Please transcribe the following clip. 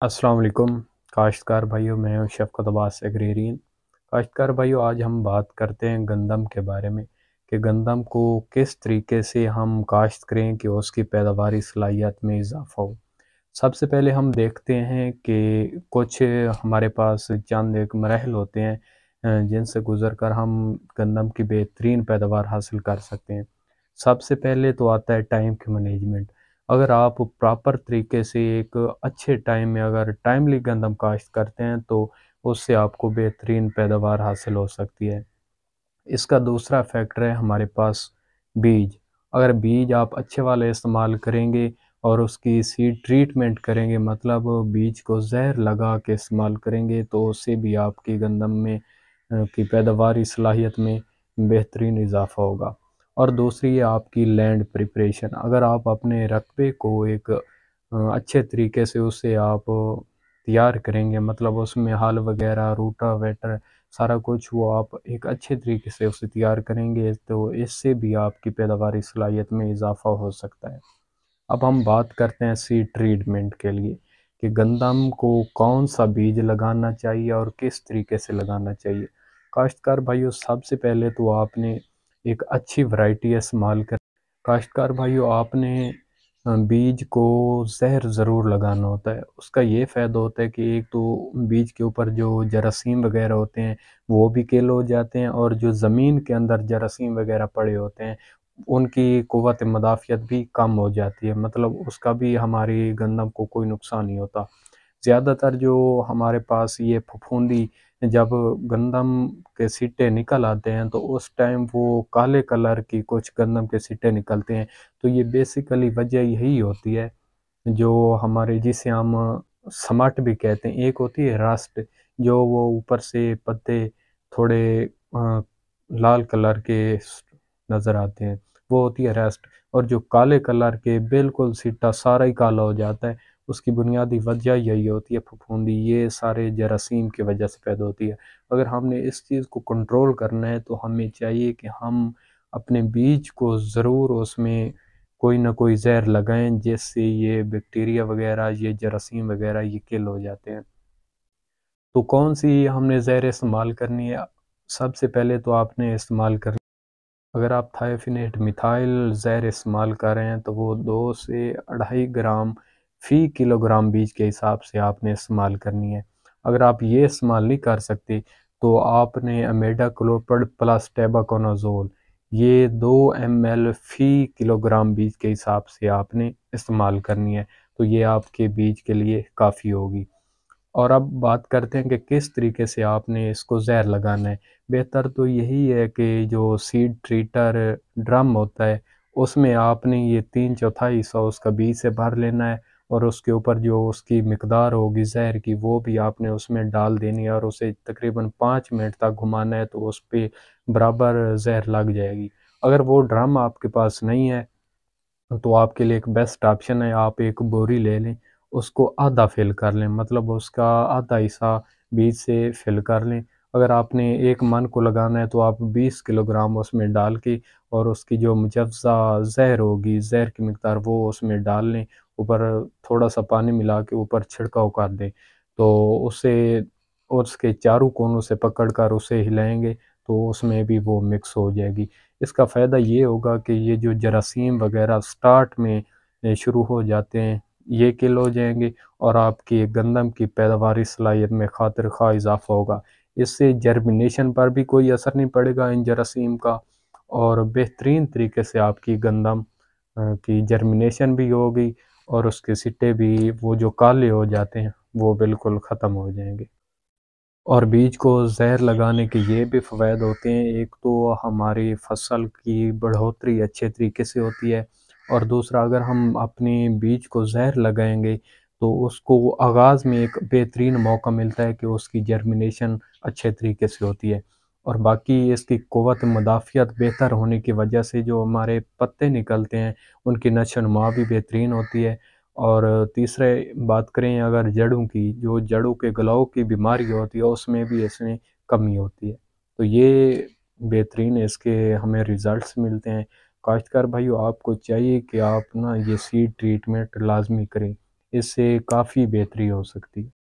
अस्सलाम वालेकुम काश्तकार भाइयों, मैं हूं शफ़क़त अब्बास एग्रेरियन। काश्तकार भाइयों, आज हम बात करते हैं गंदम के बारे में कि गंदम को किस तरीके से हम काश्त करें कि उसकी पैदावारी सलाहियत में इजाफ़ा हो। सबसे पहले हम देखते हैं कि कुछ हमारे पास चंद एक मराहल होते हैं जिनसे गुज़र कर हम गंदम की बेहतरीन पैदावार हासिल कर सकते हैं। सबसे पहले तो आता है टाइम की मैनेजमेंट। अगर आप प्रॉपर तरीके से एक अच्छे टाइम में अगर टाइमली गंदम काश्त करते हैं तो उससे आपको बेहतरीन पैदावार हासिल हो सकती है। इसका दूसरा फैक्टर है हमारे पास बीज। अगर बीज आप अच्छे वाले इस्तेमाल करेंगे और उसकी सीड ट्रीटमेंट करेंगे, मतलब बीज को जहर लगा के इस्तेमाल करेंगे, तो उससे भी आपकी गंदम में की पैदावारी सलाहियत में बेहतरीन इजाफ़ा होगा। और दूसरी है आपकी लैंड प्रिपरेशन। अगर आप अपने रकबे को एक अच्छे तरीके से उसे आप तैयार करेंगे, मतलब उसमें हल वगैरह रूटावेटर सारा कुछ वो आप एक अच्छे तरीके से उसे तैयार करेंगे, तो इससे भी आपकी पैदावारी सलाहियत में इजाफ़ा हो सकता है। अब हम बात करते हैं सीड ट्रीटमेंट के लिए कि गंदम को कौन सा बीज लगाना चाहिए और किस तरीके से लगाना चाहिए। काश्तकार भाइयों, सबसे पहले तो आपने एक अच्छी वैरायटी इस्तेमाल कर काश्तकार भाइयों, आपने बीज को ज़हर ज़रूर लगाना होता है। उसका ये फ़ायदा होता है कि एक तो बीज के ऊपर जो जरासीम वगैरह होते हैं वो भी किल हो जाते हैं, और जो ज़मीन के अंदर जरासीम वगैरह पड़े होते हैं उनकी क़ुव्वत मुदाफ़ियत भी कम हो जाती है, मतलब उसका भी हमारी गंदम को कोई नुकसान नहीं होता। ज़्यादातर जो हमारे पास ये फफूंदी जब गंदम के सिट्टे निकल आते हैं तो उस टाइम वो काले कलर की कुछ गंदम के सिट्टे निकलते हैं, तो ये बेसिकली वजह यही होती है जो हमारे जिसे हम समाट भी कहते हैं। एक होती है रस्ट, जो वो ऊपर से पत्ते थोड़े लाल कलर के नज़र आते हैं, वो होती है रस्ट। और जो काले कलर के बिल्कुल सिट्टा सारा ही काला हो जाता है, उसकी बुनियादी वजह यही होती है फफूंदी। ये सारे जरासीम की वजह से पैदा होती है। अगर हमने इस चीज़ को कंट्रोल करना है तो हमें चाहिए कि हम अपने बीज को ज़रूर उसमें कोई ना कोई ज़हर लगाएं, जिससे ये बैक्टीरिया वगैरह, ये जरासीम वगैरह ये किल हो जाते हैं। तो कौन सी हमने ज़हर इस्तेमाल करनी है? सबसे पहले तो आपने इस्तेमाल कर अगर आप थायोफिनेट मिथाइल ज़हर इस्तेमाल कर रहे हैं तो वो 2 से 2.5 ग्राम फ़ी किलोग्राम बीज के हिसाब से आपने इस्तेमाल करनी है। अगर आप ये इस्तेमाल नहीं कर सकते तो आपने इमिडाक्लोप्रिड प्लस टेबुकोनाज़ोल ये 2 ml फ़ी किलोग्राम बीज के हिसाब से आपने इस्तेमाल करनी है, तो ये आपके बीज के लिए काफ़ी होगी। और अब बात करते हैं कि किस तरीके से आपने इसको ज़हर लगाना है। बेहतर तो यही है कि जो सीड ट्रीटर ड्रम होता है उसमें आपने ये 3/4 हिस्सा उसका बीज से भर लेना है, और उसके ऊपर जो उसकी मिकदार होगी ज़हर की वो भी आपने उसमें डाल देनी है, और उसे तकरीबन 5 मिनट तक घुमाना है, तो उस पे बराबर ज़हर लग जाएगी। अगर वो ड्रम आपके पास नहीं है तो आपके लिए एक बेस्ट ऑप्शन है, आप एक बोरी ले लें, उसको आधा फिल कर लें, मतलब उसका आधा हिस्सा बीज से फिल कर लें। अगर आपने 1 मन को लगाना है तो आप 20 किलोग्राम उसमें डाल के और उसकी जो मुजव्ज़ा ज़हर होगी, ज़हर की मिक़दार वो उसमें डाल लें, ऊपर थोड़ा-सा पानी मिला के ऊपर छिड़काव कर दें। तो उससे और उसके चारों कोनों से पकड़ कर उसे हिलाएँगे तो उसमें भी वो मिक्स हो जाएगी। इसका फ़ायदा ये होगा कि ये जो जरासीम वगैरह स्टार्ट में शुरू हो जाते हैं, ये किल हो जाएंगे, और आपकी गंदम की पैदावारी सलाहियत में खातिर खा इजाफ़ा होगा। इससे जर्मिनेशन पर भी कोई असर नहीं पड़ेगा इन जरासीम का, और बेहतरीन तरीके से आपकी गंदम की जर्मिनेशन भी होगी, और उसके सिट्टे भी वो जो काले हो जाते हैं वो बिल्कुल ख़त्म हो जाएंगे। और बीज को ज़हर लगाने के ये भी फ़वाइद होते हैं, एक तो हमारी फसल की बढ़ोतरी अच्छे तरीके से होती है, और दूसरा अगर हम अपने बीज को ज़हर लगाएंगे तो उसको आगाज़ में एक बेहतरीन मौका मिलता है कि उसकी जर्मिनेशन अच्छे तरीके से होती है, और बाकी इसकी क़ुव्वत मुदाफ़ियत बेहतर होने की वजह से जो हमारे पत्ते निकलते हैं उनकी नशो-नुमा भी बेहतरीन होती है। और तीसरे बात करें अगर जड़ों की, जो जड़ों के गलाव की बीमारी होती है उसमें भी इसमें कमी होती है। तो ये बेहतरीन इसके हमें रिज़ल्ट्स मिलते हैं। काश्तकार भाइयों, आपको चाहिए कि आप ना ये सीड ट्रीटमेंट लाज़मी करें। اس سے کافی بہتری ہو سکتی ہے۔